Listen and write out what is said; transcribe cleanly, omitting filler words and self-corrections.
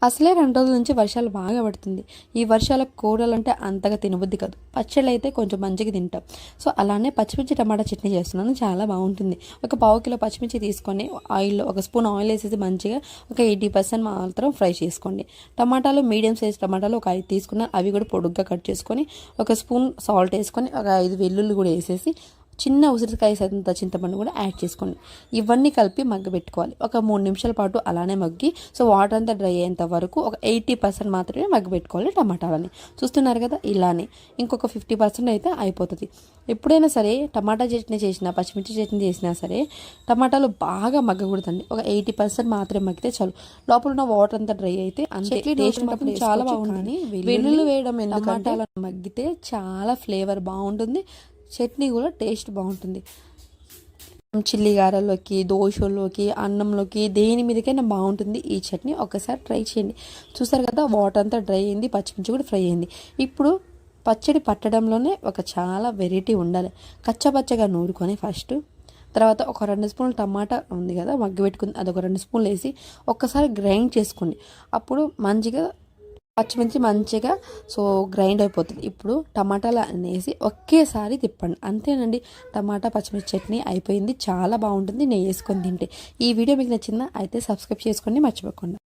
అసలే 2 రోజుల నుంచి వర్షాలు బాగా పడుతుంది. ఈ వర్షాలకు కూరలంటే అంతగా తినబుద్ధి కాదు. పచ్చళ్ళైతే కొంచెం మంచిగా తింటాం. సో, అలానే పచ్చిమిర్చి టమాటా చట్నీ చేస్తున్నాను. చాలా బాగుంటుంది. ఒక పావు కిలో పచ్చిమిర్చి తీసుకొని ఆయిల్‌లో ఒక స్పూన్ ఆయిల్ వేసేసి మంచిగా ఒక 80% మాత్రం ఫ్రై చేసుకోండి. టమాటాలు మీడియం సైజ్ టమాటాలు ఒక 5 తీసుకున్నాను. అవి కూడా పొడుగ్గా కట్ చేసుకొని ఒక స్పూన్ సాల్ట్ వేసుకొని ఒక 5 వెల్లుల్లి కూడా వేసేసి చిన్న ఉసిరికాయ సైతంత చింతపండు కూడా యాడ్ చేసుకోండి. ఇవన్నీ కలిపి మగ్గబెట్టుకోవాలి. ఒక 3 నిమిషాల పాటు అలానే మగ్గి సో వాటర్ అంతా డ్రై అయ్యేంత వరకు ఒక 80% మాత్రమే మగ్గబెట్టుకోవాలి టమాటాలని. చూస్తున్నారు కదా ఇలానే. ఇంకొక 50% అయితే అయిపోతుంది. ఎప్పుడైనా సరే టమాటా చట్నీ చేసినా పచ్చిమిర్చి చట్నీ చేసినా సరే టమాటాలు బాగా మగ్గకూడదండి. ఒక 80% మాత్రమే మగ్గితే చాలు. లోపల ఉన్న వాటర్ అంతా డ్రై అయితే అంతే. టేస్ట్ మాత్రం చాలా బాగుంటుంది. వెల్లుల్లి వేయడం ఎందుకంటే మగ్గితే చాలా ఫ్లేవర్ బాగుంటుంది. చట్నీ కూడా టేస్ట్ బాగుంటుంది. చిల్లి గారెల్లోకి, దోశల్లోకి, అన్నంలోకి దేని మీదకైనా బాగుంటుంది ఈ చట్నీ. ఒకసారి ట్రై చేయండి. చూసారు కదా వాటర్ అంతా డ్రై అయింది, పచ్చిమిర్చి కూడా ఫ్రై అయింది. ఇప్పుడు పచ్చడి పట్టడంలోనే ఒక చాలా వెరైటీ ఉండాలి. కచ్చపచ్చగా నూరుకొని ఫస్ట్ తర్వాత ఒక 2 స్పూన్లు టమాటా ఉంది కదా మగ్గబెట్టుకుంది అదొక 2 స్పూన్లు వేసి ఒక్కసారి గ్రైండ్ చేసుకోండి. అప్పుడు మంచిగా పచ్చిమిర్చి మంచిగా గ్రైండ్ అయిపోతుంది. ఇప్పుడు టమాటాలు అనేసి ఒకేసారి తిప్పండి. అంతేనండి, టమాటా పచ్చిమిర్చి చట్నీ అయిపోయింది. చాలా బాగుంటుంది నెయ్యి వేసుకొని తింటే. ఈ వీడియో మీకు నచ్చిందా? అయితే సబ్స్క్రైబ్ చేసుకోండి మర్చిపోకుండా.